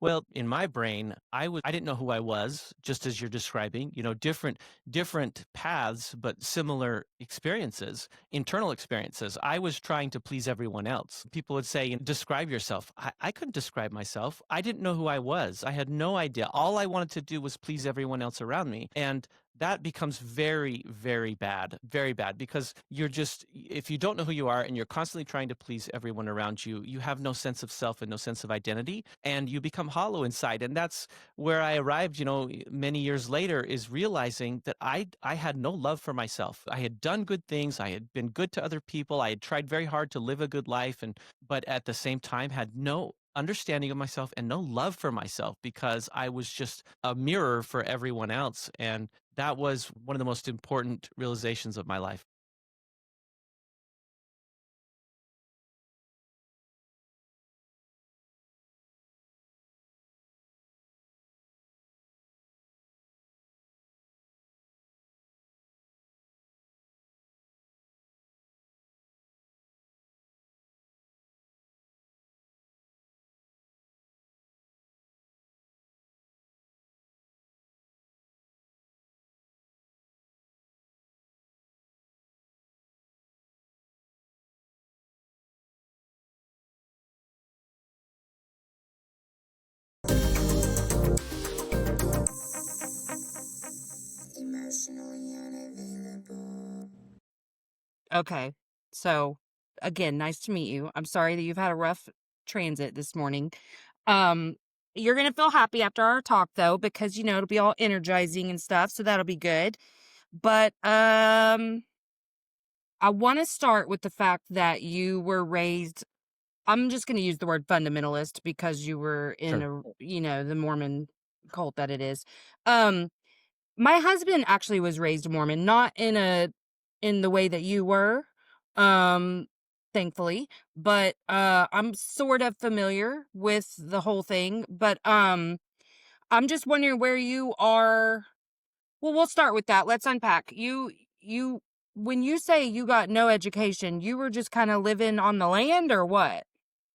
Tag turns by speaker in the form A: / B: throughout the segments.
A: Well, in my brain, I didn't know who I was, just as you're describing, different paths, but similar experiences, internal experiences. I was trying to please everyone else. People would say, describe yourself. I couldn't describe myself. I didn't know who I was. I had no idea. All I wanted to do was please everyone else around me. And that becomes very, very bad because if you don't know who you are and you're constantly trying to please everyone around you, you have no sense of self and no sense of identity, and you become hollow inside. And that's where I arrived, many years later, is realizing that I had no love for myself. I had done good things. I had been good to other people. I had tried very hard to live a good life, but at the same time had no understanding of myself and no love for myself because I was just a mirror for everyone else. And that was one of the most important realizations of my life.
B: Emotionally unavailable.
C: Okay. So, again, nice to meet you. I'm sorry that you've had a rough transit this morning. Um, you're gonna feel happy after our talk though, because it'll be all energizing and stuff, so that'll be good. But I want to start with the fact that you were raised, I'm just gonna use the word fundamentalist because you were in
A: Sure.
C: the Mormon cult that it is. Um, my husband actually was raised Mormon, not in the way that you were, um, thankfully, but, I'm sort of familiar with the whole thing, but, I'm just wondering where you are. Well, we'll start with that, let's unpack. You when you say you got no education, you were just kinda living on the land or what?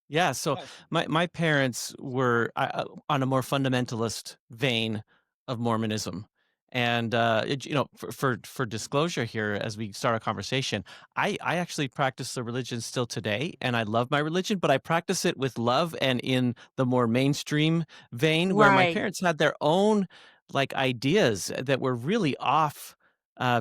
A: Yeah, so my parents were on a more fundamentalist vein of Mormonism, and for disclosure here, as we start our conversation, I actually practice the religion still today, and I love my religion, but I practice it with love and in the more mainstream vein, where my
C: Right.
A: parents had their own ideas that were really off.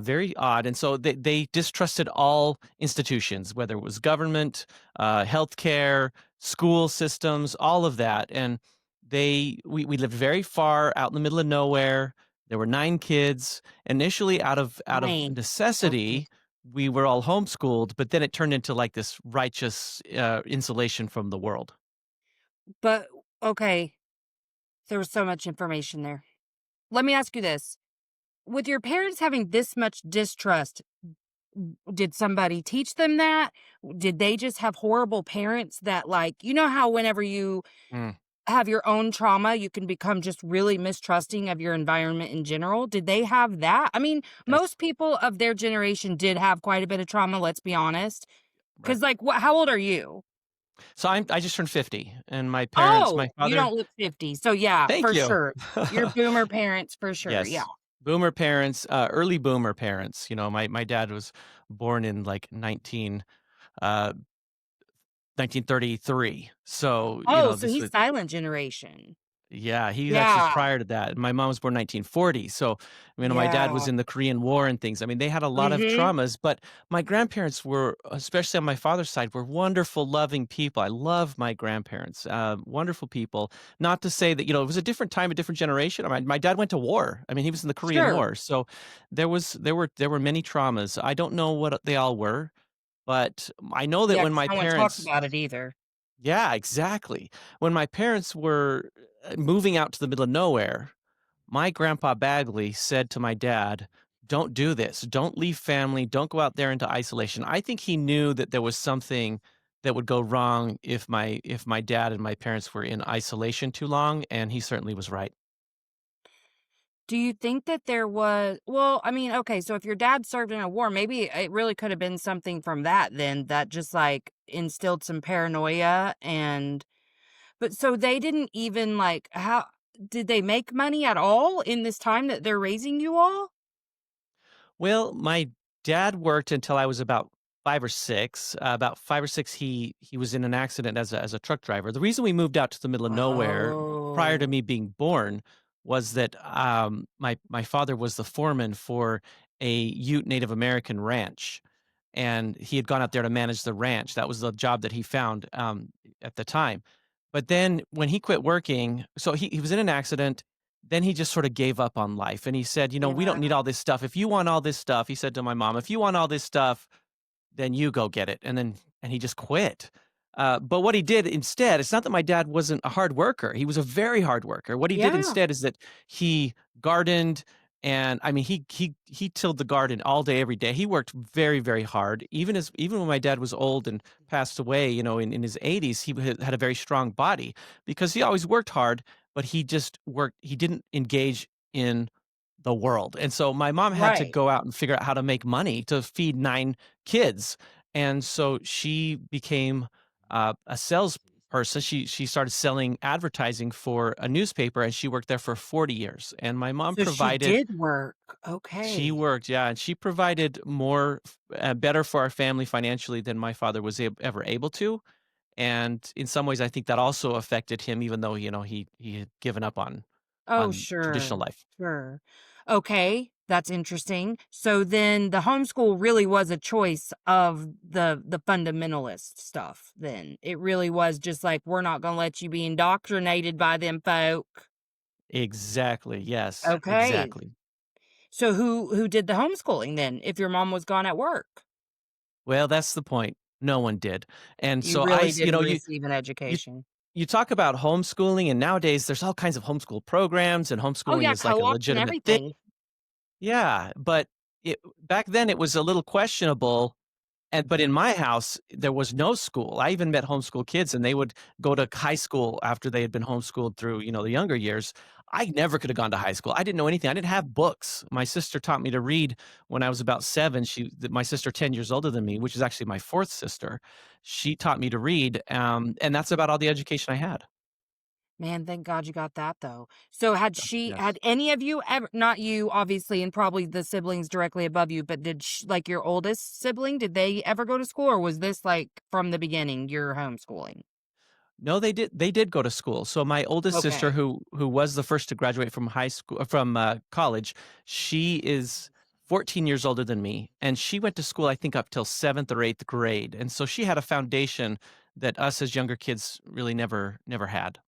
A: Very odd, and so they distrusted all institutions, whether it was government, healthcare, school systems, all of that. And we lived very far out in the middle of nowhere. There were 9 kids. Initially out of
C: Maine. Okay.
A: necessity, we were all homeschooled, but then it turned into like this righteous insulation from the world.
C: But okay, there was so much information there. Let me ask you this. With your parents having this much distrust, did somebody teach them that? Did they just have horrible parents that, like, how whenever you
A: Mm,
C: have your own trauma, you can become just really mistrusting of your environment in general? Did they have that? I mean,
A: yes.
C: most people of their generation did have quite a bit of trauma, let's be honest.
A: Right.
C: Because, like, how old are you?
A: So I just turned 50, and my
C: Oh, you
A: father.
C: don't look 50. So, yeah,
A: Thank
C: for
A: you.
C: sure. Your boomer parents, for sure. Yeah.
A: Yes. Boomer parents, early boomer parents. My dad was born in like uh 1933. So,
C: Oh, so
A: this
C: he's
A: was.
C: silent generation.
A: Yeah, he's actually
C: Yeah.
A: prior to that. My mom was born 1940. So, my dad was
C: Yeah.
A: in the Korean War and things. I mean, they had a lot of
C: Mhm.
A: traumas, but my grandparents were, especially on my father's side, were wonderful, loving people. I love my grandparents, wonderful people. Not to say that, it was a different time, a different generation. My dad went to war. I mean, he was in the Korean
C: Sure.
A: War. So there were many traumas. I don't know what they all were, but I know that
C: Yeah,
A: when
C: 'cause
A: my
C: no one talks
A: parents.
C: about it either.
A: Yeah, exactly. When my parents were moving out to the middle of nowhere, my grandpa Bagley said to my dad, "Don't do this. Don't leave family. Don't go out there into isolation." I think he knew that there was something that would go wrong if my dad and my parents were in isolation too long, and he certainly was right.
C: Do you think that there was well, I mean, okay, so if your dad served in a war, maybe it really could have been something from that then that just, like, instilled some paranoia and But so they didn't even, like, how did they make money at all in this time that they're raising you all?
A: Well, my dad worked until I was about 5 or 6. About 5 or 6, he was in an accident as a truck driver. The reason we moved out to the middle of nowhere prior to
C: Oh.
A: me being born was that, my father was the foreman for a Ute Native American ranch, and he had gone out there to manage the ranch. That was the job that he found, at the time. But then when he quit working, so he was in an accident, then he just sort of gave up on life, and he said, "You know, we don't
C: Yeah.
A: need all this stuff. If you want all this stuff," he said to my mom, "if you want all this stuff, then you go get it." And he just quit. But what he did instead, it's not that my dad wasn't a hard worker. He was a very hard worker. What he did
C: Yeah.
A: instead is that he gardened, and I mean he tilled the garden all day every day. He worked very, very hard. Even when my dad was old and passed away, in his 80s, he had a very strong body because he always worked hard, but he didn't engage in the world. And so my mom had to
C: Right.
A: go out and figure out how to make money to feed 9 kids. And so she became a salesperson. She started selling advertising for a newspaper, and she worked there for 40 years. And my mom
C: So she
A: provided
C: did work.
A: she
C: Okay.
A: worked, yeah, and she provided better for our family financially than my father was ever able to. And in some ways, I think that also affected him, even though he had given up
C: Oh,
A: on traditional
C: sure.
A: life.
C: Sure. Okay, that's interesting. So then the homeschool really was a choice of the fundamentalist stuff then. It really was just like, "We're not gonna let you be indoctrinated by them folk."
A: Exactly. Yes.
C: Okay.
A: Exactly.
C: So who did the homeschooling then, if your mom was gone at work?
A: Well, that's the point. No one did. And
C: You
A: so
C: really
A: you know,
C: didn't receive an
A: you
C: education.
A: you talk about homeschooling, and nowadays there's all kinds of homeschool programs, and
C: Oh,
A: homeschooling
C: yeah,
A: is like a
C: co-ops and
A: legitimate thing.
C: everything.
A: Yeah, but back then it was a little questionable. But in my house, there was no school. I even met homeschool kids, and they would go to high school after they had been homeschooled through, the younger years. I never could have gone to high school. I didn't know anything. I didn't have books. My sister taught me to read when I was about 7. My sister 10 years older than me, which is actually my 4th sister. She taught me to read, and that's about all the education I had.
C: Man, thank God you got that though. So had
A: Yes.
C: any of you ever, not you obviously, and probably the siblings directly above you, but like your oldest sibling, did they ever go to school, or was this like from the beginning your homeschooling?
A: No, they did go to school. So my oldest sister,
C: Okay.
A: who was the first to graduate from high school from, college, she is 14 years older than me, and she went to school, I think, up till 7th or 8th grade, and so she had a foundation that us as younger kids really never had.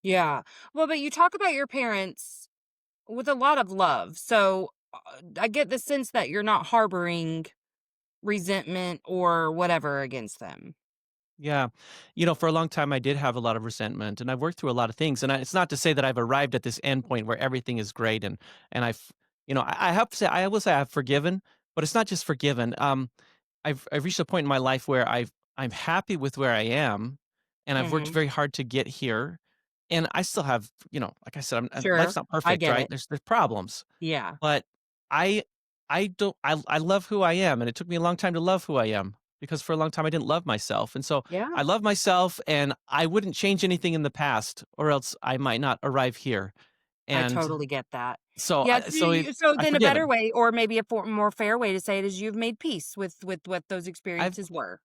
C: Yeah. Well, but you talk about your parents with a lot of love. So I get the sense that you're not harboring resentment or whatever against them.
A: Yeah. For a long time, I did have a lot of resentment, and I've worked through a lot of things. And it's not to say that I've arrived at this end point where everything is great, and I have to say, I will say I've forgiven, but it's not just forgiven. I've reached a point in my life where I'm happy with where I am, and I've worked
C: Mhm.
A: very hard to get here, and I still have, like I said, life's
C: Sure.
A: not
C: I
A: perfect,
C: get
A: right?
C: it.
A: There's problems,
C: Yeah.
A: but I I don't I love who I am, and it took me a long time to love who I am because for a long time I didn't love myself. And so
C: Yeah.
A: I love myself, and I wouldn't change anything in the past or else I might not arrive here.
C: I
A: And
C: totally get that.
A: so
C: Yeah,
A: I so it
C: so
A: I've
C: then a better
A: forgiven.
C: way, or maybe a more fair way to say it, is you've made peace with what those
A: I've
C: experiences were.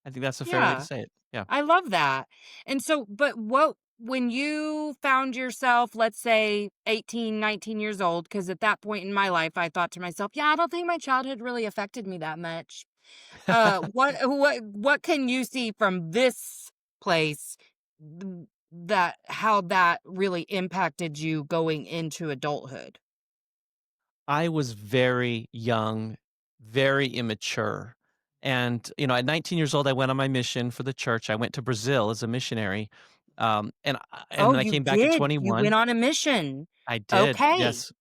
A: I think that's a fair way to
C: Yeah,
A: say it. Yeah.
C: I love that. And so, but what when you found yourself, let's say 18, 19 years old, because at that point in my life, I thought to myself, yeah, I don't think my childhood really affected me that much. What can you see from this place, that how that really impacted you going into adulthood?
A: I was very young, very immature. And, at 19 years old, I went on my mission for the church. I went to Brazil as a missionary. And
C: Oh,
A: then I
C: you
A: came back at
C: did? You went
A: 21.
C: on a mission.
A: I did.
C: Okay.
A: Yes.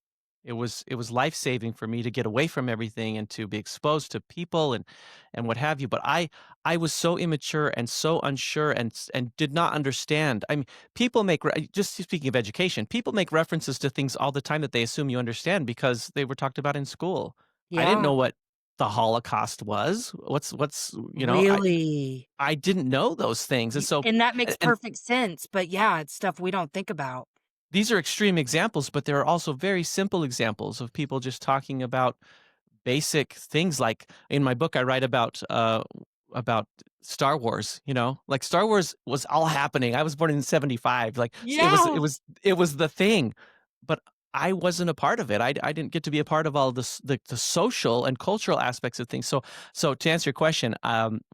A: It was life-saving for me to get away from everything and to be exposed to people and what have you. But I was so immature and so unsure and did not understand. I mean, just speaking of education, people make references to things all the time that they assume you understand because they were talked about in school. I didn't
C: Yeah.
A: know what the Holocaust was. What's
C: Really?
A: I didn't know those things, and so
C: And that makes
A: and
C: perfect sense, but yeah, it's stuff we don't think about.
A: these are extreme examples, but there are also very simple examples of people just talking about basic things. Like in my book I write about Star Wars, like Star Wars was all happening. I was born in 75. Like
C: Yeah.
A: it was the thing. But I wasn't a part of it. I didn't get to be a part of all this the social and cultural aspects of things. So to answer your question,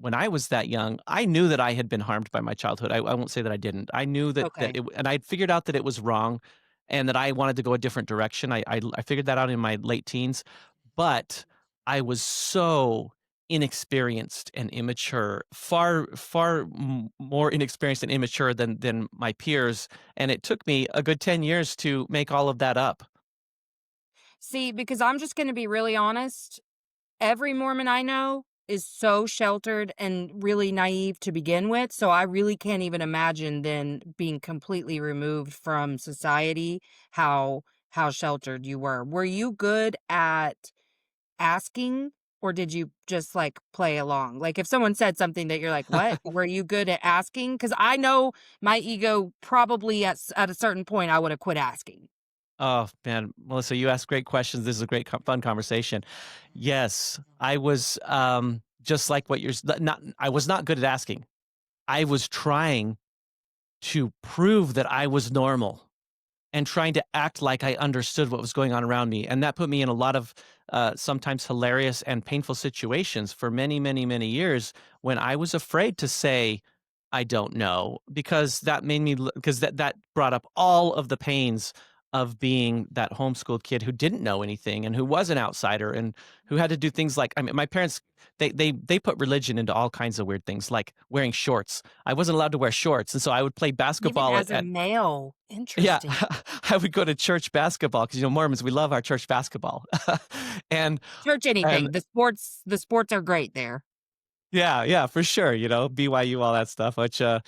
A: when I was that young, I knew that I had been harmed by my childhood. I won't say that I didn't. I knew that
C: Okay.
A: and I'd figured out that it was wrong and that I wanted to go a different direction. I figured that out in my late teens, but I was so inexperienced and immature, more inexperienced and immature than my peers, and it took me a good 10 years to make all of that up.
C: See, because I'm just gonna be really honest, every Mormon I know is so sheltered and really naive to begin with, so I really can't even imagine then being completely removed from society, how sheltered you were. Were you good at asking, or did you just, like, play along? Like, if someone said something that you're like, "What?" Were you good at asking? Because I know my ego probably at a certain point, I woulda quit asking.
A: Oh, man, Melissa, you ask great questions. This is a great fun conversation. Yes, I was, just like what you're s not I was not good at asking. I was trying to prove that I was normal, and trying to act like I understood what was going on around me. And that put me in a lot of sometimes hilarious and painful situations for many, many, many years when I was afraid to say, I don't know, because that made me, because that brought up all of the pains of being that homeschooled kid who didn't know anything and who was an outsider and who had to do things like, I mean, my parents, they put religion into all kinds of weird things like wearing shorts. I wasn't allowed to wear shorts. And so I would play
C: Even
A: basketball
C: as a
A: at
C: male.
A: yeah,
C: Interesting.
A: I would go to church basketball because Mormons, we love our church basketball. And
C: Church
A: and
C: anything. The sports are great there.
A: yeah, yeah, for sure, BYU, all that stuff, which, I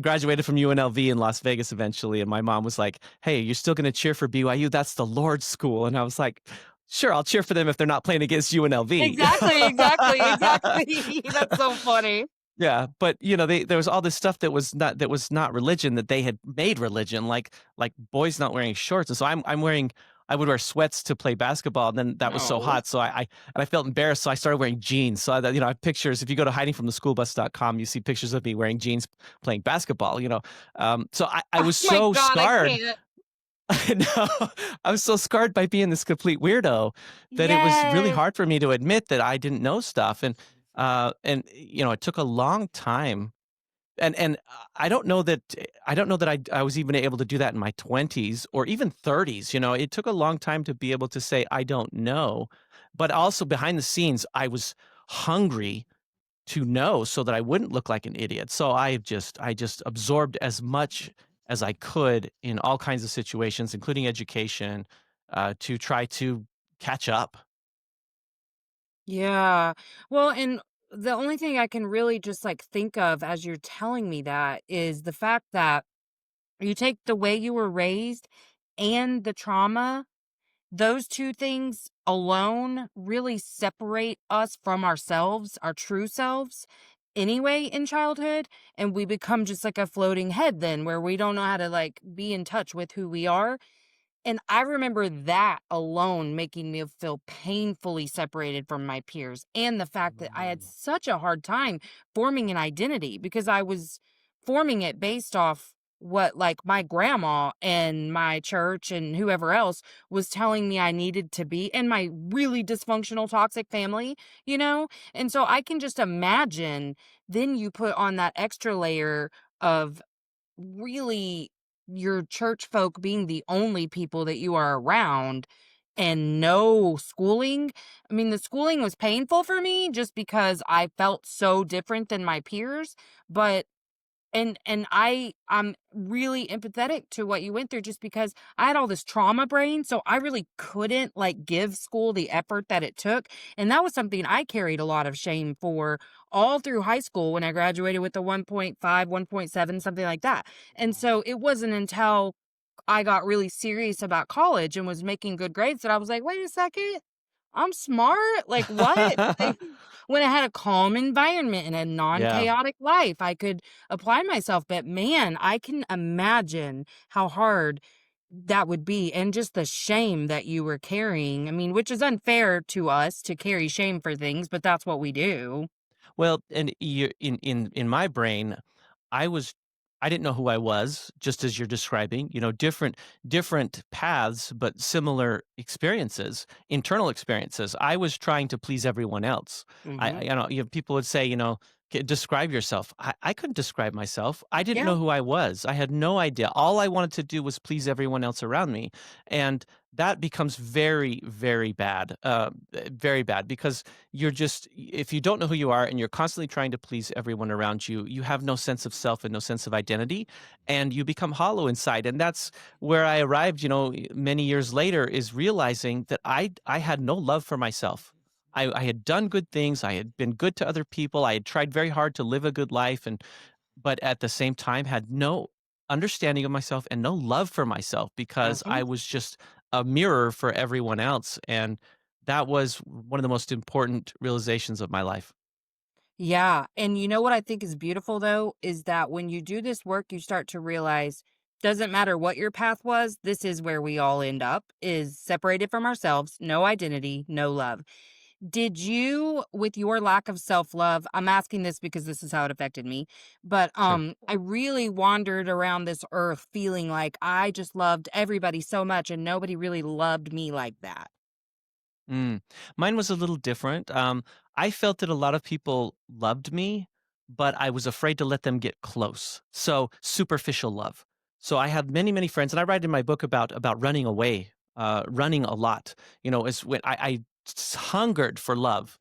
A: graduated from UNLV in Las Vegas eventually, and my mom was like, "Hey, you're still gonna cheer for BYU? That's the Lord's school." And I was like, "Sure, I'll cheer for them if they're not playing against UNLV."
C: Exactly, exactly, exactly. That's so funny.
A: Yeah, but, there was all this stuff that was not religion that they had made religion, like boys not wearing shorts, and so I would wear sweats to play basketball, and then that was so
C: No.
A: hot, so I felt embarrassed, so I started wearing jeans, so I have pictures. If you go to hidingfromtheschoolbus.com, you see pictures of me wearing jeans playing basketball. So I
C: Oh
A: was
C: my
A: so
C: god, I
A: scarred.
C: can't.
A: No, I was so scarred by being this complete weirdo that it was really
C: Yes.
A: hard for me to admit that I didn't know stuff, and it took a long time, and I don't know that I was even able to do that in my 20s or even 30s. It took a long time to be able to say I don't know, but also behind the scenes I was hungry to know so that I wouldn't look like an idiot. So I just absorbed as much as I could in all kinds of situations, including education, to try to catch up.
C: Yeah. Well, and the only thing I can really just, like, think of as you're telling me that is the fact that you take the way you were raised and the trauma. Those 2 things alone really separate us from ourselves, our true selves, anyway in childhood, and we become just like a floating head then where we don't know how to, like, be in touch with who we are. And I remember that alone making me feel painfully separated from my peers, and the fact that I had such a hard time forming an identity because I was forming it based off what, like, my grandma and my church and whoever else was telling me I needed to be, and my really dysfunctional toxic family, you know? And so I can just imagine then you put on that extra layer of really your church folk being the only people that you are around and no schooling. I mean, the schooling was painful for me just because I felt so different than my peers, but I'm really empathetic to what you went through just because I had all this trauma brain, so I really couldn't, like, give school the effort that it took, and that was something I carried a lot of shame for all through high school when I graduated with a 1.5, 1.7, something like that, and so it wasn't until I got really serious about college and was making good grades that I was like, "Wait a second. I'm smart. Like, what? Like, when I had a calm environment and a
A: Yeah.
C: non-chaotic life, I could apply myself, but man, I can imagine how hard that would be and just the shame that you were carrying. I mean, which is unfair to us to carry shame for things, but that's what we do.
A: Well, and you in my brain, I was I didn't know who I was, just as you're describing, different paths, but similar experiences, internal experiences. I was trying to please everyone else.
C: Mhm.
A: People would say, describe yourself. I couldn't describe myself. I didn't
C: Yeah.
A: know who I was. I had no idea. All I wanted to do was please everyone else around me. And that becomes very, very bad because if you don't know who you are and you're constantly trying to please everyone around you, you have no sense of self and no sense of identity, and you become hollow inside. And that's where I arrived, many years later, is realizing that I had no love for myself. I had done good things, I had been good to other people, I had tried very hard to live a good life, but at the same time had no understanding of myself and no love for myself because
C: Mhm.
A: I was just a mirror for everyone else. And that was one of the most important realizations of my life.
C: Yeah, and you know what I think is beautiful though, is that when you do this work, you start to realize doesn't matter what your path was, this is where we all end up, is separated from ourselves, no identity, no love. Did you, with your lack of self-love, I'm asking this because this is how it affected me, but
A: Sure.
C: I really wandered around this earth feeling like I just loved everybody so much and nobody really loved me like that.
A: Mm. Mine was a little different. I felt that a lot of people loved me, but I was afraid to let them get close. So superficial love. So I had many, many friends, and I write in my book about running away, running a lot. Is when I hungered for love,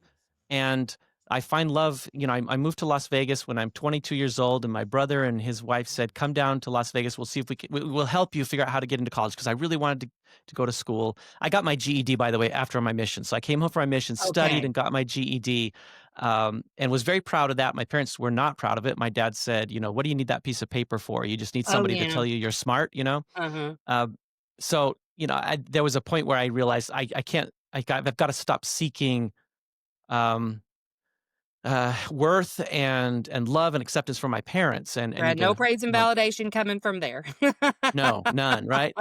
A: and I find love. I moved to Las Vegas when I'm 22 years old, and my brother and his wife said, "Come down to Las Vegas. We'll see if we'll help you figure out how to get into college." Because I really wanted to go to school. I got my GED, by the way, after my mission. So I came home from my mission, studied,
C: Okay.
A: and got my GED, and was very proud of that. My parents were not proud of it. My dad said, "What do you need that piece of paper for? You just need
C: Oh,
A: somebody to
C: yeah.
A: tell you you're smart."
C: Uh-huh.
A: Um, so there was a point where I realized I can't. I've got to stop seeking. Um, worth and love and acceptance from my parents, and need
C: Right, no
A: to,
C: praise and validation coming from there.
A: no, none, right?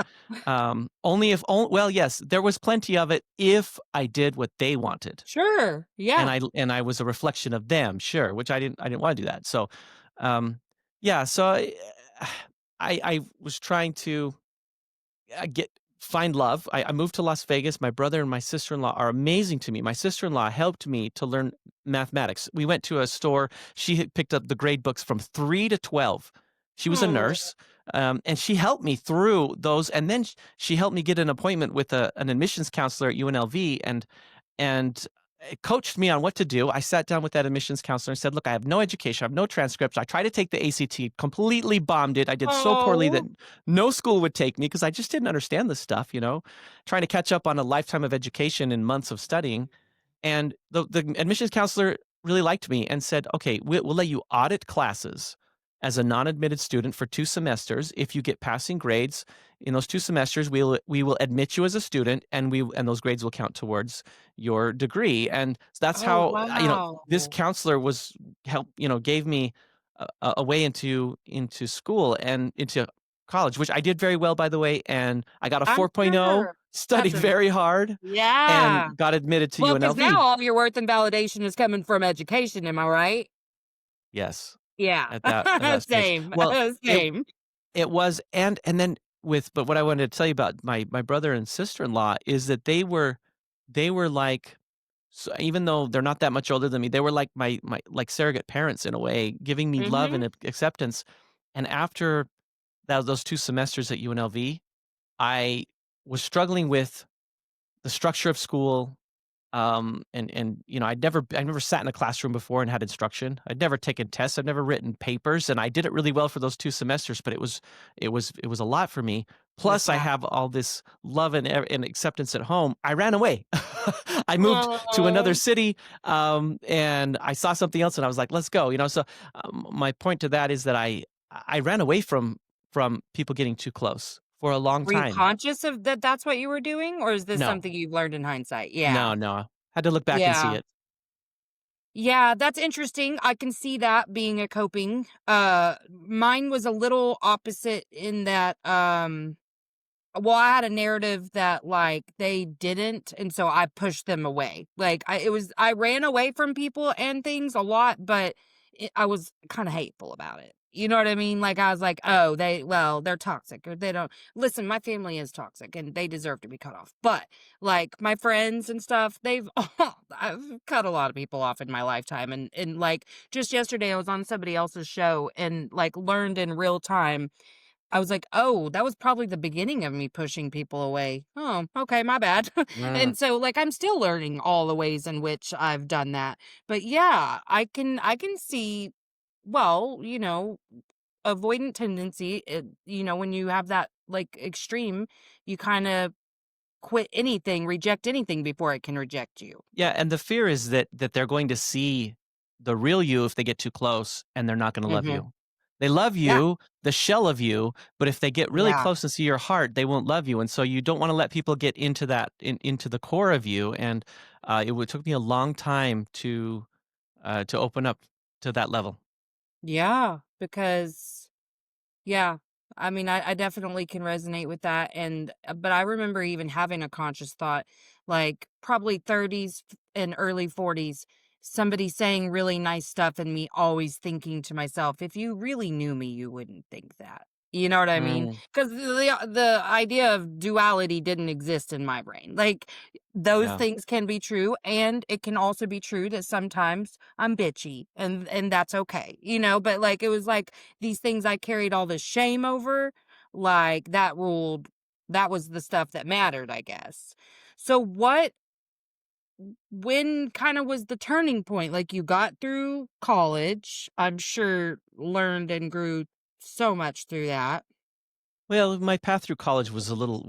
A: Only if well, yes, there was plenty of it if I did what they wanted,
C: Sure,
A: and
C: yeah.
A: I was a reflection of them, sure, which I didn't wanna do that. So, yeah, so I was trying to get find love. I moved to Las Vegas. My brother and my sister-in-law are amazing to me. My sister-in-law helped me to learn mathematics. We went to a store. She had picked up the grade books from 3 to 12. She was a
C: Oh,
A: nurse, and she helped me through those, and then she helped me get an appointment with an admissions counselor at UNLV, and it coached me on what to do. I sat down with that admissions counselor and said, "Look, I have no education, I have no transcripts. I tried to take the ACT, completely bombed it. I did so poorly that
C: oh,
A: no school would take me because I just didn't understand this stuff, trying to catch up on a lifetime of education and months of studying." And the admissions counselor really liked me and said, "Okay, we'll let you audit classes as a non-admitted student for 2 semesters. If you get passing grades in those 2 semesters, we will admit you as a student, and those grades will count towards your degree." And that's
C: oh,
A: how,
C: wow.
A: this counselor gave me a way into school and into college, which I did very well, by the way, and I got a
C: I'm
A: 4.0,
C: sure.
A: studied
C: That's
A: very hard, and
C: yeah.
A: got admitted to
C: Well, because now
A: UNLV.
C: all your worth and validation is coming from education, am I right?
A: Yes,
C: Yeah.
A: at that stage.
C: Same,
A: Well, it
C: same.
A: it was, and then but what I wanted to tell you about my brother and sister-in-law is that they were like, so even though they're not that much older than me, they were like my like surrogate parents in a way, giving me love and
C: Mhm.
A: acceptance. And after those 2 semesters at UNLV, I was struggling with the structure of school. And I never sat in a classroom before and had instruction. I'd never taken tests. I'd never written papers, and I did it really well for those 2 semesters, but it was a lot for me. Plus, I
C: Yeah.
A: have all this love and acceptance at home. I ran away. I moved to another
C: Oh,
A: city, and I saw something else, and I was like, "Let's go." So, my point to that is that I ran away from people getting too close, for a long
C: Were you
A: time.
C: conscious of that that's what you were doing, or is this
A: No,
C: something you've learned in hindsight? Yeah.
A: no. Had to look back and see
C: Yeah.
A: it.
C: Yeah, that's interesting. I can see that being a coping. Mine was a little opposite in that, well, I had a narrative that, like, they didn't, and so I pushed them away. Like, I ran away from people and things a lot, but I was kinda hateful about it. You know what I mean? Like, I was like, "Oh, they're toxic, or they don't" listen, my family is toxic, and they deserve to be cut off, but, like, my friends and stuff, I've cut a lot of people off in my lifetime, and, like, just yesterday, I was on somebody else's show and, like, learned in real time. I was like, "Oh, that was probably the beginning of me pushing people away. Oh, okay, my bad."
A: Mm.
C: And so, like, I'm still learning all the ways in which I've done that. But yeah, I can see, well, avoidant tendency, when you have that, like, extreme, you kinda quit anything, reject anything before it can reject you.
A: Yeah, and the fear is that they're going to see the real you if they get too close, and they're not gonna love
C: Mhm.
A: you. They love
C: Yeah,
A: you, the shell of you, but if they get really
C: yeah.
A: close and see your heart, they won't love you, and so you don't wanna let people get into that into the core of you, and, took me a long time to open up to that level.
C: Yeah, because yeah. I mean, I definitely can resonate with that, and but I remember even having a conscious thought, like, probably 30s and early 40s, somebody saying really nice stuff and me always thinking to myself, "If you really knew me, you wouldn't think that." You know what I mean?
A: Mm,
C: Because the idea of duality didn't exist in my brain. Like, those
A: yeah.
C: things can be true, and it can also be true that sometimes I'm bitchy, and that's okay, but, like, it was like these things I carried all this shame over, like, that was the stuff that mattered, I guess. So when kinda was the turning point? Like, you got through college, I'm sure learned and grew so much through that.
A: Well, my path through college was a little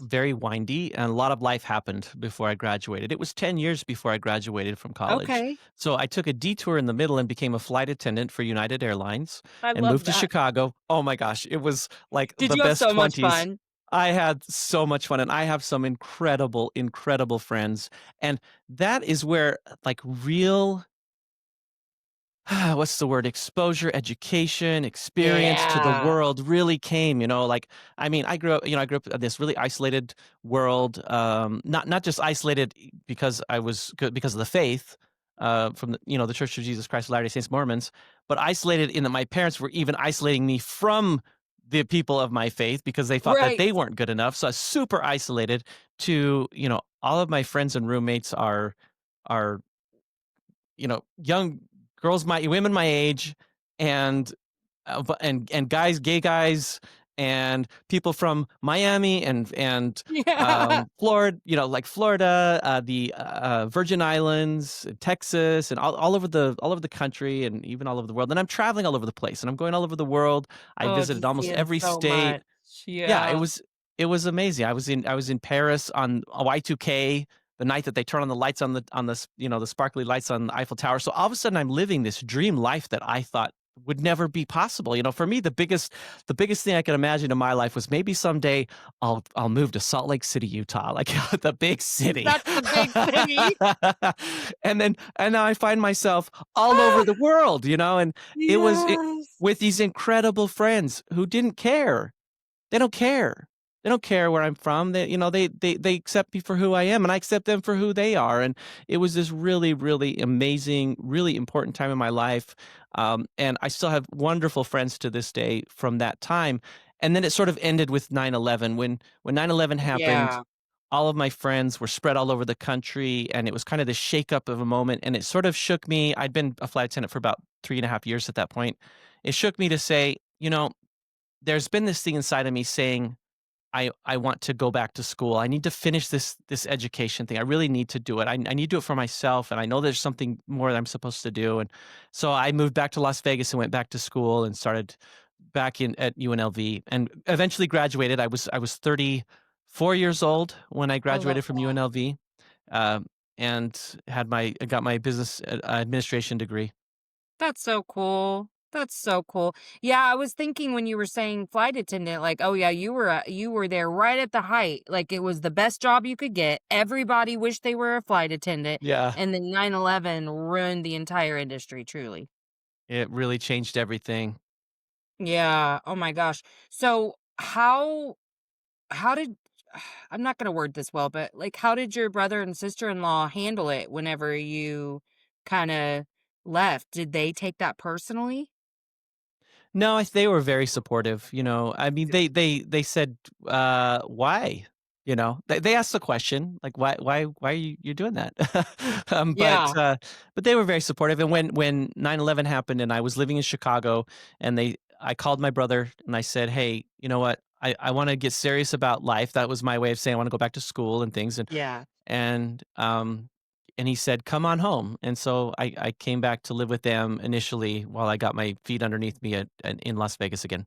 A: very windy, and a lot of life happened before I graduated. It was 10 years before I graduated from college.
C: Okay.
A: So I took a detour in the middle and became a flight attendant for United Airlines
C: I
A: and
C: love
A: moved to
C: that.
A: Chicago. Oh my gosh, it was like
C: Did
A: the
C: you have
A: best
C: so much
A: 20s.
C: fun?
A: I had so much fun, and I have some incredible, incredible friends. And that is where like real what's the word? Exposure, education, experience to the
C: Yeah.
A: world really came, like, I mean, I grew up in this really isolated world, not just isolated because I was good because of the faith, from the Church of Jesus Christ of Latter-day Saints Mormons, but isolated in that my parents were even isolating me from the people of my faith because they thought that
C: Right.
A: they weren't good enough. So I was super isolated to, all of my friends and roommates are young girls women my age, and guys, gay guys, and people from Miami and
C: Yeah.
A: Florida, like Florida, the Virgin Islands, Texas, and all over the country, and even all over the world. And I'm traveling all over the place, and I'm going all over the world. I
C: Oh,
A: visited
C: just
A: almost
C: seeing
A: every
C: so
A: state.
C: much.
A: Yeah, it
C: Yeah.
A: was it was amazing. I was in Paris on a Y2K, the night that they turn on the lights the sparkly lights on the Eiffel Tower. So all of a sudden I'm living this dream life that I thought would never be possible. For me, the biggest thing I could imagine in my life was maybe someday I'll move to Salt Lake City, Utah, like the big city.
C: That's the big city.
A: And now I find myself all over the world, and it
C: Yes.
A: with these incredible friends who didn't care. They don't care. They don't care where I'm from. They accept me for who I am, and I accept them for who they are. And it was this really, really amazing, really important time in my life. And I still have wonderful friends to this day from that time. And then it sort of ended with 9/11. When 9/11 happened,
C: Yeah.
A: all of my friends were spread all over the country, and it was kind of the shakeup of a moment. And it sort of shook me. I'd been a flight attendant for about 3.5 years at that point. It shook me to say, there's been this thing inside of me saying, I want to go back to school. I need to finish this education thing. I really need to do it. I need to do it for myself, and I know there's something more that I'm supposed to do. And so I moved back to Las Vegas and went back to school and started back in at UNLV, and eventually graduated. I was 34 years old when I
C: I love
A: graduated from
C: that.
A: UNLV, um, and got my business administration degree.
C: That's so cool. That's so cool. Yeah, I was thinking when you were saying flight attendant, like, oh yeah, you were there right at the height. Like it was the best job you could get. Everybody wished they were a flight attendant,
A: Yeah.
C: and then 9/11 ruined the entire industry, truly.
A: It really changed everything.
C: Yeah. Oh my gosh. So how did I'm not gonna word this well, but like how did your brother and sister-in-law handle it whenever you kinda left? Did they take that personally?
A: No, they were very supportive, you know. I mean, they said, "Why?" You know, they asked the question, like, why are you're doing that?" Um, but,
C: Yeah.
A: uh, but they were very supportive, and when 9/11 happened and I was living in Chicago, and I called my brother and I said, "Hey, you know what? I wanna get serious about life." That was my way of saying I wanna go back to school and things,
C: Yeah.
A: and, um, and he said, "Come on home." And so I came back to live with them initially while I got my feet underneath me in Las Vegas again.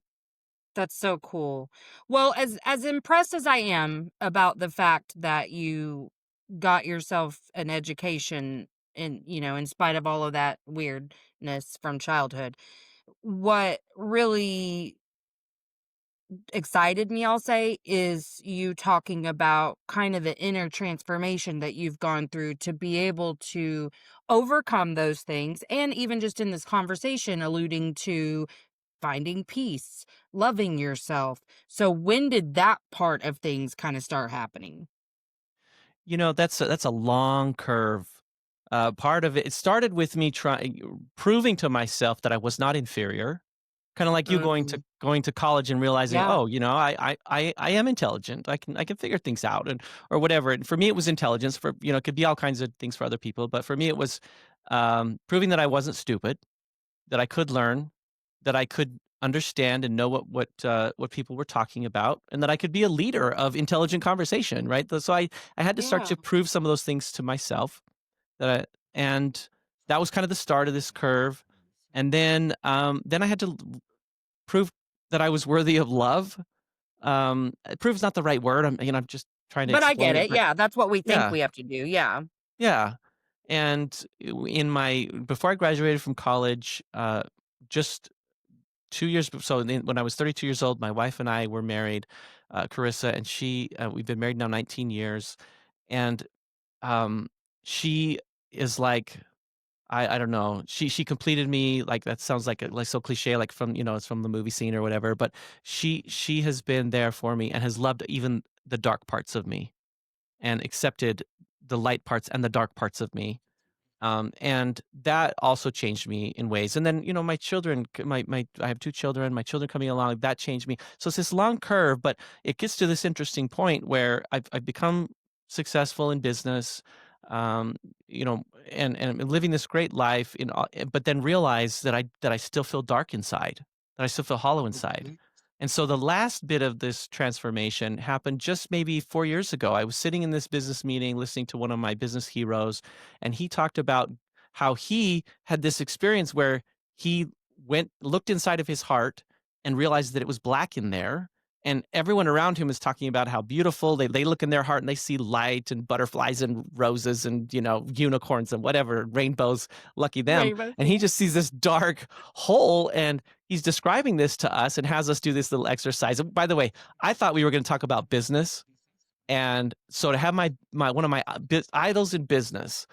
C: That's so cool. Well, as impressed as I am about the fact that you got yourself an education in, in spite of all of that weirdness from childhood, what really excited me, I'll say, is you talking about kind of the inner transformation that you've gone through to be able to overcome those things. And even just in this conversation, alluding to finding peace, loving yourself. So when did that part of things kind of start happening?
A: You know, that's a long curve. Part of it started with me trying proving to myself that I was not inferior. Kinda like you
C: Mhm.
A: going to college and realizing,
C: Yeah.
A: "Oh, you know, I am intelligent. I can figure things out," and or whatever. And for me, it was intelligence. For it could be all kinds of things for other people, but for me, it was, proving that I wasn't stupid, that I could learn, that I could understand and know what people were talking about, and that I could be a leader of intelligent conversation, right? So I had to start
C: Yeah.
A: to prove some of those things to myself that and that was kind of the start of this curve. And then I had to prove that I was worthy of love. Prove's not the right word. I'm just trying to
C: But I
A: explain
C: get
A: it,
C: it.
A: but
C: Yeah, that's what we think
A: yeah,
C: we have to do. Yeah.
A: yeah. And in my before I graduated from college, just 2 years. When I was 32 years old, my wife and I were married, Carissa, and we've been married now 19 years, and um, she is like I don't know. She completed me, like, that sounds like so cliche, like from, it's from the movie scene or whatever, but she has been there for me and has loved even the dark parts of me and accepted the light parts and the dark parts of me. And that also changed me in ways. And then, my children, I have 2 children, my children coming along, that changed me. So it's this long curve, but it gets to this interesting point where I've become successful in business, um, you know, and I'm living this great life but then realize that I still feel dark inside, that I still feel hollow inside.
C: Mhm.
A: And so the last bit of this transformation happened just maybe 4 years ago. I was sitting in this business meeting listening to one of my business heroes, and he talked about how he had this experience where he looked inside of his heart and realized that it was black in there. And everyone around him is talking about how beautiful they look in their heart and they see light and butterflies and roses and, unicorns and whatever, rainbows, lucky them.
C: Rainbows,
A: And he
C: yeah.
A: just sees this dark hole, and he's describing this to us and has us do this little exercise. And by the way, I thought we were going to talk about business. And so to have my one of my idols in business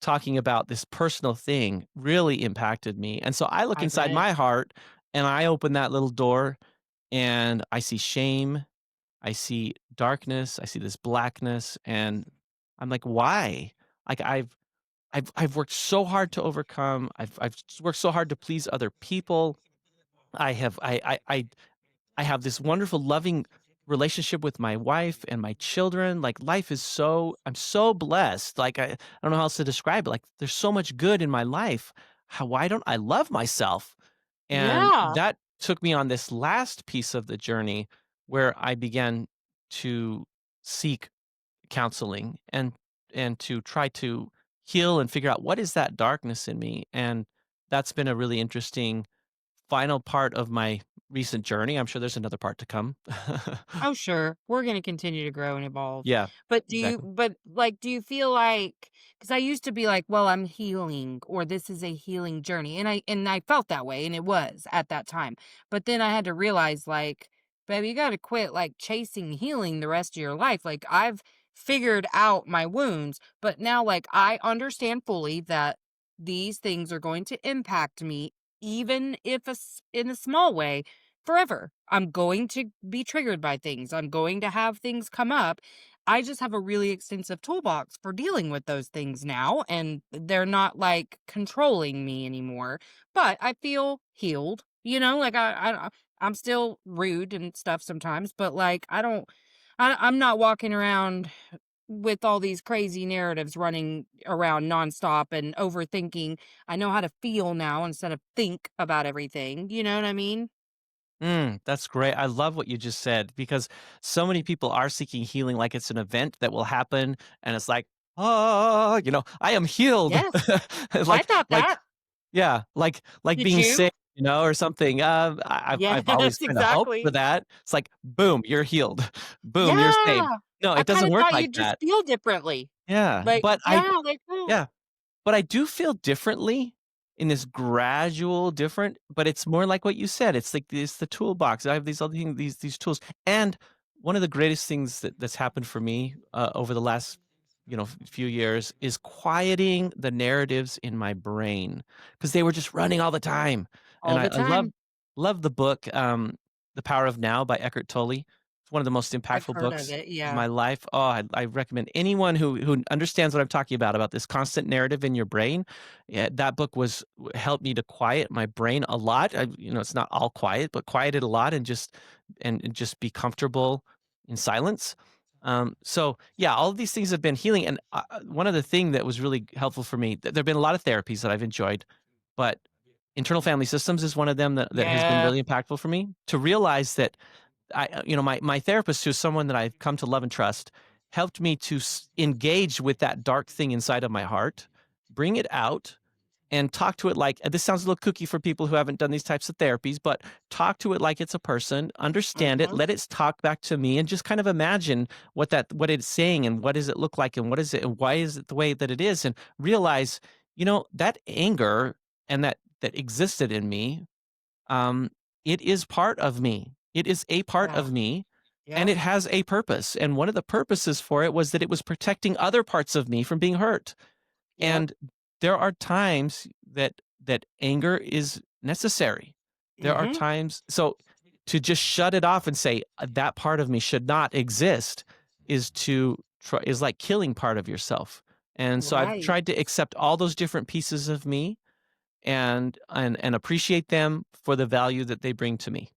A: talking about this personal thing really impacted me. And so I look
C: I
A: inside
C: bet.
A: my heart and I open that little door and I see shame, I see darkness, I see this blackness, and I'm like, why? Like I've worked so hard to overcome. I've worked so hard to please other people. I have I have this wonderful loving relationship with my wife and my children. Like life is I'm so blessed. Like I don't know how else to describe it. Like there's so much good in my life. Why don't I love myself? And
C: Yeah.
A: that took me on this last piece of the journey where I began to seek counseling and to try to heal and figure out what is that darkness in me. And that's been a really interesting final part of my recent journey. I'm sure there's another part to come.
C: Oh, sure. We're gonna continue to grow and evolve.
A: Yeah,
C: But
A: exactly.
C: do you feel like, because I used to be like, "Well, I'm healing," or "This is a healing journey," and I felt that way, and it was at that time. But then I had to realize, like, "Baby, you gotta quit, like, chasing healing the rest of your life." Like, I've figured out my wounds, but now, like, I understand fully that these things are going to impact me, even if in a small way, forever. I'm going to be triggered by things. I'm going to have things come up. I just have a really extensive toolbox for dealing with those things now, and they're not like controlling me anymore. But I feel healed. Like I'm still rude and stuff sometimes, but like I'm not walking around with all these crazy narratives running around nonstop and overthinking. I know how to feel now instead of think about everything. You know what I mean?
A: That's great. I love what you just said because so many people are seeking healing like it's an event that will happen, and it's like, "Oh, I am healed."
C: Yes. I
A: Like
C: thought
A: like
C: that.
A: yeah, like
C: Did
A: being
C: you?
A: sick, or something. I've always
C: Yes,
A: kinda hoped for
C: exactly.
A: that. It's like, "Boom, you're healed. Boom, you're saved."
C: Yeah.
A: No,
C: I
A: it doesn't
C: kinda
A: work
C: thought
A: like
C: you'd just
A: that.
C: feel differently.
A: Yeah,
C: Like,
A: but I
C: yeah, like, oh.
A: yeah. But I do feel differently in this gradual different, but it's more like what you said. It's like it's the toolbox. I have these other things, these tools. And one of the greatest things that's happened for me over the last few years is quieting the narratives in my brain because they were just running all the time. And
C: All the
A: I love
C: time.
A: love the book The Power of Now by Eckhart Tolle. It's one of the most
C: I've
A: impactful
C: heard of
A: books
C: it,
A: of
C: yeah.
A: my life. Oh, I recommend anyone who understands what I'm talking about this constant narrative in your brain. Yeah, that book helped me to quiet my brain a lot. It's not all quiet, but quiet it a lot and just be comfortable in silence. So yeah, all of these things have been healing. And one other thing that was really helpful for me, there've been a lot of therapies that I've enjoyed, but internal family systems is one of them that has been
C: Yes.
A: really impactful for me to realize that my therapist, who's someone that I've come to love and trust, helped me to engage with that dark thing inside of my heart, bring it out, and talk to it like this sounds a little kooky for people who haven't done these types of therapies, but talk to it like it's a person, understand it,
C: Mhm.
A: let it talk back to me, and just kind of imagine what it's saying and what does it look like and what is it and why is it the way that it is, and realize, that anger and that existed in me, um, it is part of me. It is a part
C: Yeah.
A: of me, and
C: Yep.
A: it has a purpose. And one of the purposes for it was that it was protecting other parts of me from being hurt.
C: Yep.
A: And there are times that anger is necessary. There are
C: Mhm.
A: times so to just shut it off and say that part of me should not exist is like killing part of yourself. And so I've
C: Right.
A: tried to accept all those different pieces of me and appreciate them for the value that they bring to me.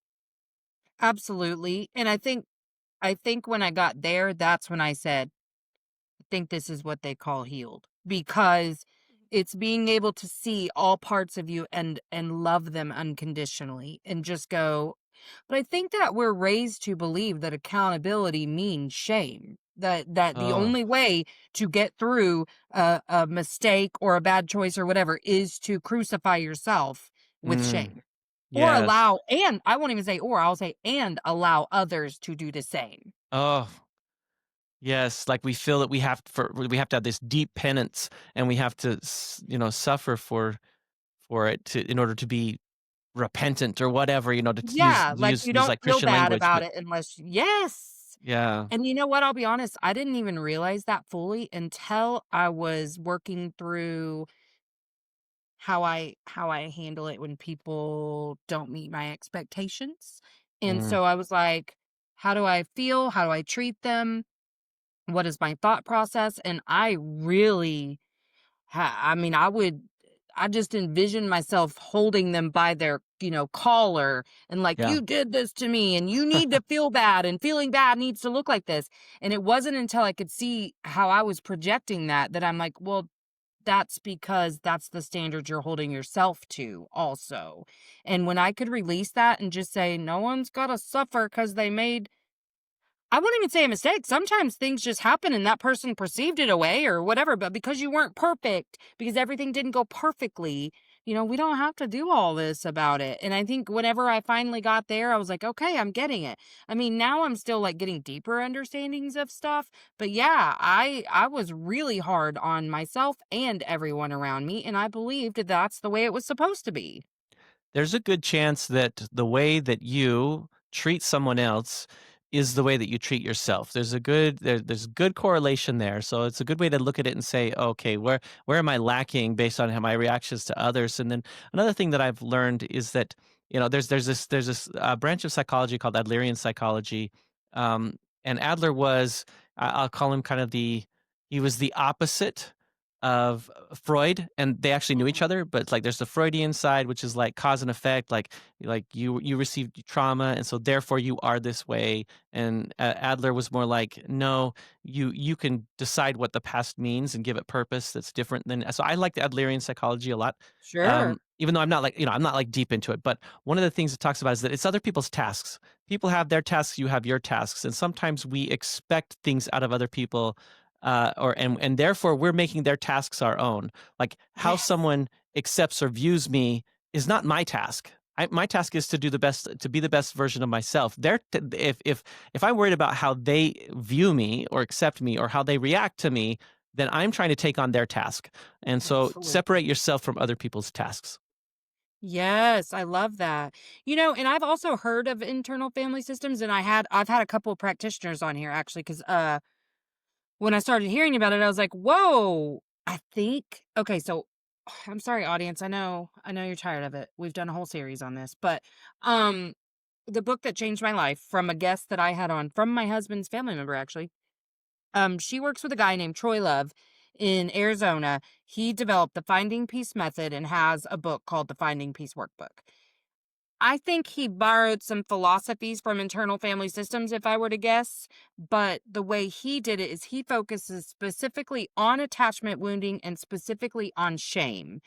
C: Absolutely, and I think when I got there, that's when I said, think this is what they call healed, because it's being able to see all parts of you and love them unconditionally and just go. But I think that we're raised to believe that accountability means shame, that the
A: Oh,
C: only way to get through a mistake or a bad choice or whatever is to crucify yourself with
A: mm,
C: shame, or
A: yes.
C: allow, and I won't even say or, I'll say and allow others to do the same.
A: Oh, yes, like we feel that we have to have this deep penance and we have to suffer for it to in order to be repentant or whatever, to use
C: Yeah, like,
A: use
C: you
A: use
C: don't
A: like
C: feel
A: Christian
C: bad
A: language,
C: about
A: but
C: it unless yes!
A: yeah.
C: And you know what? I'll be honest, I didn't even realize that fully until I was working through how I handle it when people don't meet my expectations, and
A: Mm,
C: so I was like, "How do I feel? How do I treat them? What is my thought process?" And I really I mean, I just envisioned myself holding them by their, collar and like,
A: yeah.
C: "You did this to me and you need to feel bad and feeling bad needs to look like this." And it wasn't until I could see how I was projecting that I'm like, "Well, that's because that's the standard you're holding yourself to also." And when I could release that and just say, "No one's gotta suffer because they made," I wouldn't even say a mistake. Sometimes things just happen and that person perceived it away or whatever, but because you weren't perfect, because everything didn't go perfectly, we don't have to do all this about it. And I think whenever I finally got there, I was like, okay, I'm getting it. I mean, now I'm still like getting deeper understandings of stuff, but yeah, I was really hard on myself and everyone around me, and I believed that's the way it was supposed to be.
A: There's a good chance that the way that you treat someone else is the way that you treat yourself. There's good correlation there. So it's a good way to look at it and say, okay, where am I lacking based on how my reactions to others? And then another thing that I've learned is that there's this branch of psychology called Adlerian psychology, and Adler was I'll call him kind of he was the opposite of Freud, and they actually knew each
C: Mhm.
A: other, but it's like there's the Freudian side, which is like cause and effect, like you received trauma, and so therefore you are this way. And Adler was more like, no, you can decide what the past means and give it purpose. That's different than. So I like the Adlerian psychology a lot,
C: Sure.
A: even though I'm not like deep into it. But one of the things it talks about is that it's other people's tasks. People have their tasks, you have your tasks, and sometimes we expect things out of other people, and therefore we're making their tasks our own. Like how
C: Yes.
A: someone accepts or views me is not my task. My task is to do the best, to be the best version of myself. If I'm worried about how they view me or accept me or how they react to me, then I'm trying to take on their task. And so separate
C: Absolutely.
A: yourself from other people's tasks.
C: Yes, I love that. And I've also heard of internal family systems, and I've had a couple of practitioners on here actually, because when I started hearing about it, I was like, whoa, I think okay, so I'm sorry, audience. I know you're tired of it. We've done a whole series on this, but um the book that changed my life, from a guest that I had on from my husband's family member, actually. She works with a guy named Troy Love in Arizona. He developed the Finding Peace method and has a book called the Finding Peace Workbook. I think he borrowed some philosophies from internal family systems, if I were to guess, but the way he did it is he focuses specifically on attachment wounding and specifically on shame.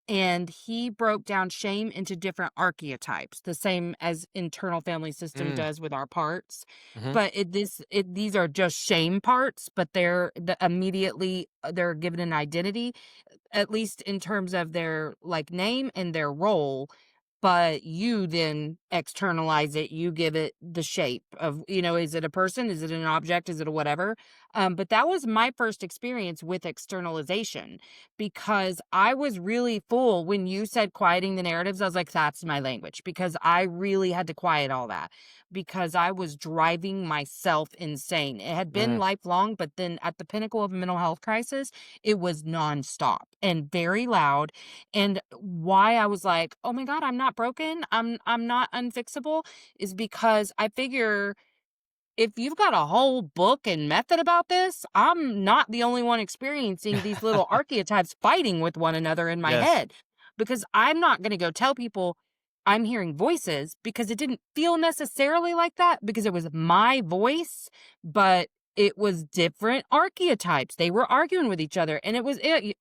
C: And he broke down shame into different archetypes, the same as internal family system
A: Mm,
C: does with our parts.
A: mhm,
C: But these are just shame parts, but immediately they're given an identity, at least in terms of their like name and their role. But you then externalize it, you give it the shape of, is it a person, is it an object, is it a whatever. But that was my first experience with externalization, because I was really full when you said quieting the narratives. I was like, that's my language, because I really had to quiet all that because I was driving myself insane. It had been
A: mm,
C: lifelong, but then at the pinnacle of a mental health crisis, it was nonstop and very loud. And why I was like, "Oh my god, I'm not broken. I'm not unfixable," is because I figure if you've got a whole book and method about this, I'm not the only one experiencing these little archetypes fighting with one another in my
A: yes.
C: head. Because I'm not going to go tell people I'm hearing voices, because it didn't feel necessarily like that, because it was my voice, but it was different archetypes. They were arguing with each other, and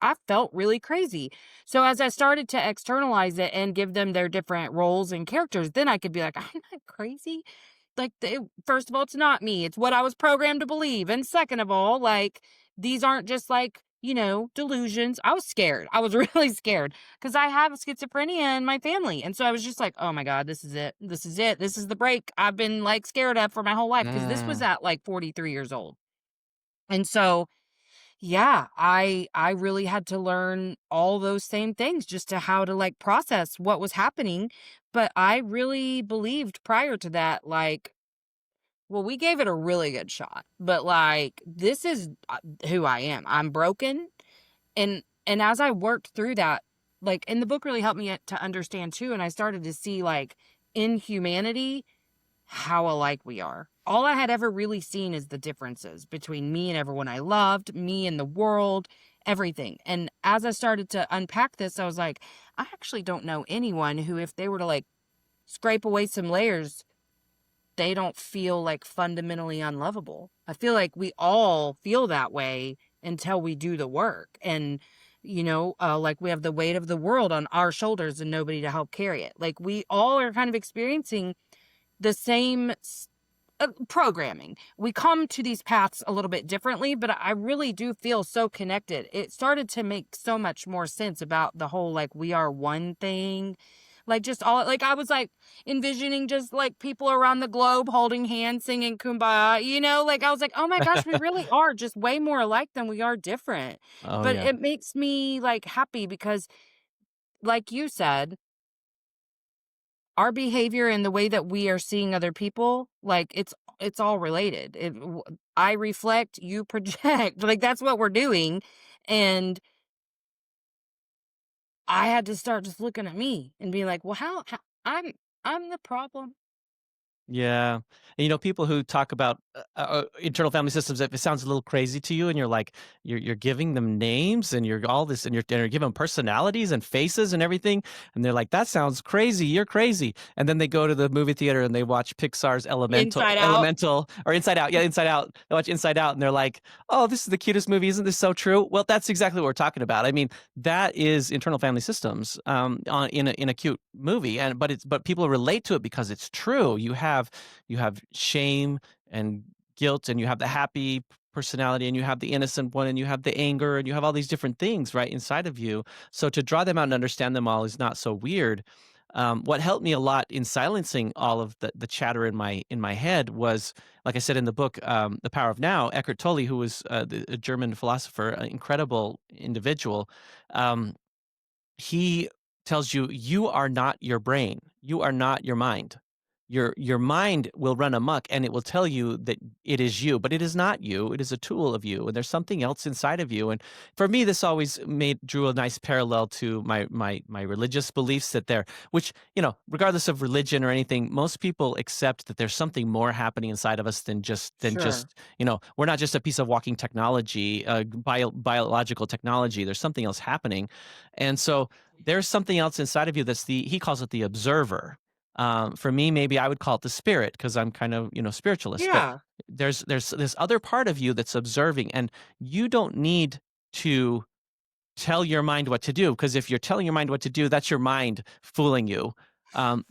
C: I felt really crazy. So as I started to externalize it and give them their different roles and characters, then I could be like, I'm not crazy. Like, first of all, it's not me. It's what I was programmed to believe. And second of all, like, these aren't just like, delusions. I was scared. I was really scared because I have schizophrenia in my family. And so I was just like, oh my God, this is it. This is it. This is the break I've been like scared of for my whole life, because this was
A: Mm.
C: at like 43 years old. And so, yeah, I really had to learn all those same things just to how to like process what was happening. But I really believed prior to that, like, well, we gave it a really good shot, but, like, this is, who I am. I'm broken, and as I worked through that, like, and the book really helped me to understand too, and I started to see, like, in humanity, how alike we are. All I had ever really seen is the differences between me and everyone I loved, me and the world, everything. And as I started to unpack this, I was like, I actually don't know anyone who, if they were to, like, scrape away some layers, they don't feel like fundamentally unlovable. I feel like we all feel that way until we do the work. And, like we have the weight of the world on our shoulders and nobody to help carry it. Like we all are kind of experiencing the same programming. We come to these paths a little bit differently, but I really do feel so connected. It started to make so much more sense about the whole like we are one thing. Like just all like I was like envisioning just like people around the globe holding hands singing kumbaya, like I was like, "Oh my gosh, we really are just way more alike than we are different."
A: Oh,
C: But
A: yeah.
C: it makes me like happy because like you said, our behavior and the way that we are seeing other people, like it's all related. I reflect, you project. Like that's what we're doing. And I had to start just looking at me and being like, "Well, how I'm the problem."
A: Yeah. And, people who talk about internal family systems, if it sounds a little crazy to you, and you're like, you're giving them names, and you're all this, and you're giving them personalities and faces and everything, and they're like, that sounds crazy. You're crazy. And then they go to the movie theater and they watch Pixar's
C: Inside Out.
A: Elemental, or Inside Out. Yeah, Inside Out. They watch Inside Out, and they're like, oh, this is the cutest movie. Isn't this so true? Well, that's exactly what we're talking about. I mean, that is internal family systems in a cute movie, but people relate to it because it's true. You have shame and guilt, and you have the happy personality, and you have the innocent one, and you have the anger, and you have all these different things right inside of you. So to draw them out and understand them all is not so weird. What helped me a lot in silencing all of the chatter in my head was, like I said in the book, "The Power of Now." Eckhart Tolle, who was a German philosopher, an incredible individual. Um, he tells you, you are not your brain. You are not your mind. Your mind will run amok, and it will tell you that it is you, but it is not you. It is a tool of you, and there's something else inside of you. And for me, this always drew a nice parallel to my religious beliefs, that there, which, regardless of religion or anything, most people accept that there's something more happening inside of us than just
C: Sure.
A: we're not just a piece of walking technology, biological technology. There's something else happening, and so there's something else inside of you that's he calls it the observer. For me, maybe I would call it the spirit, because I'm kind of, spiritualist. But
C: Yeah.
A: there's this other part of you that's observing, and you don't need to tell your mind what to do, because if you're telling your mind what to do, that's your mind fooling you.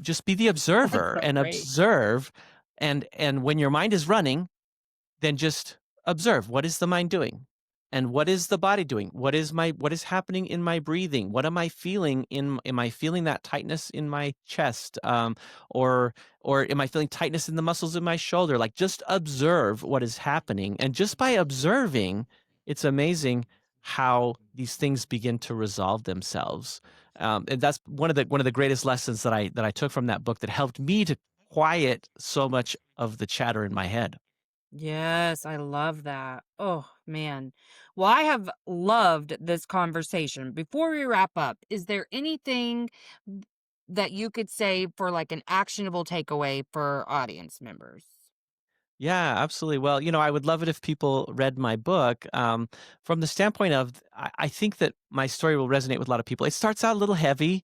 A: Just be the
C: That's
A: observer
C: so
A: and
C: great.
A: observe, and when your mind is running, then just observe, what is the mind doing? And what is the body doing? What is happening in my breathing? What am I feeling am I feeling that tightness in my chest? Or am I feeling tightness in the muscles in my shoulder? Like, just observe what is happening. And just by observing, it's amazing how these things begin to resolve themselves. And that's one of the greatest lessons that I took from that book, that helped me to quiet so much of the chatter in my head.
C: Yes, I love that. Oh, man. Well, I have loved this conversation. Before we wrap up, is there anything that you could say for like an actionable takeaway for audience members?
A: Yeah, absolutely. Well, I would love it if people read my book. From the standpoint of, I think that my story will resonate with a lot of people. It starts out a little heavy,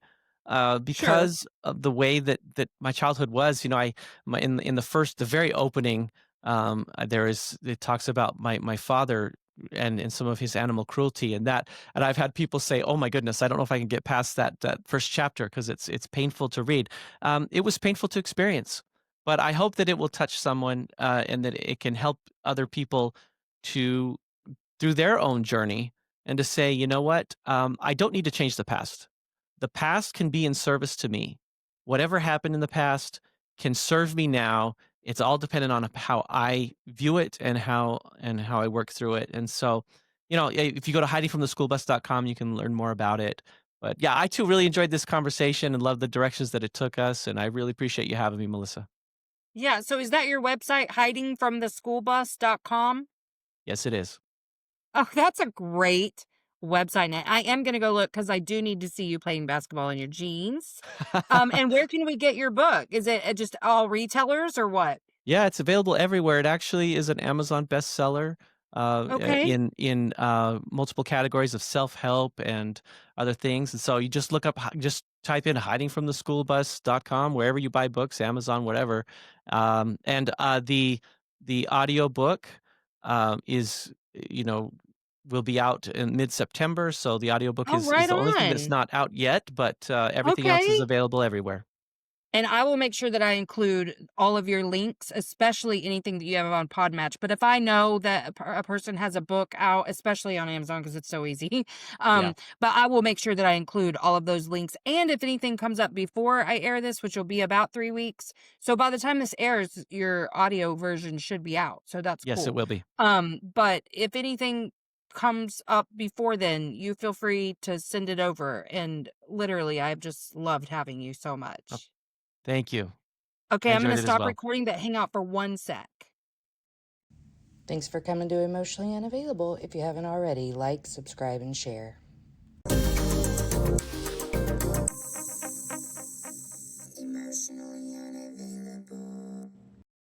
C: Sure.
A: because of the way that my childhood was. The very opening, it talks about my father and some of his animal cruelty, and I've had people say, "Oh my goodness, I don't know if I can get past that first chapter, because it's painful to read." It was painful to experience, but I hope that it will touch someone, and that it can help other people to through their own journey, and to say, you know what, I don't need to change the past. The past can be in service to me. Whatever happened in the past can serve me now. It's all dependent on how I view it, and how I work through it. And so, if you go to hidingfromtheschoolbus.com, you can learn more about it. But yeah, I too really enjoyed this conversation and love the directions that it took us. And I really appreciate you having me, Melissa.
C: Yeah. So is that your website, hidingfromtheschoolbus.com?
A: Yes, it is.
C: Oh, that's a great website. And I am going to go look because I do need to see you playing basketball in your jeans. And where can we get your book? Is it just all retailers or what?
A: Yeah, it's available everywhere. It actually is an Amazon bestseller,
C: Okay.
A: in multiple categories of self-help and other things. And so you just just type in hidingfromtheschoolbus.com wherever you buy books, Amazon, whatever. The audio book is, will be out in mid-September. So the audiobook
C: Oh,
A: is
C: right
A: the only thing that's
C: on.
A: not out yet, but everything else is
C: Okay.
A: available everywhere.
C: And I will make sure that I include all of your links, especially anything that you have on Podmatch. But if I know that a person has a book out, especially on Amazon, because it's so easy,
A: Yeah.
C: but I will make sure that I include all of those links. And if anything comes up before I air this, which will be about 3 weeks, so by the time this airs, your audio version should be out. So that's
A: Yes, it
C: cool.
A: will be.
C: But if anything comes up before then, you feel free to send it over. And literally, I've just loved having you so
A: Oh,
C: much.
A: thank you.
C: Okay,
A: I
C: I'm
A: enjoyed
C: gonna
A: it as
C: stop
A: well.
C: recording, but hang out for 1 sec.
B: Thanks for coming to Emotionally Unavailable. If you haven't already, like, subscribe, and share.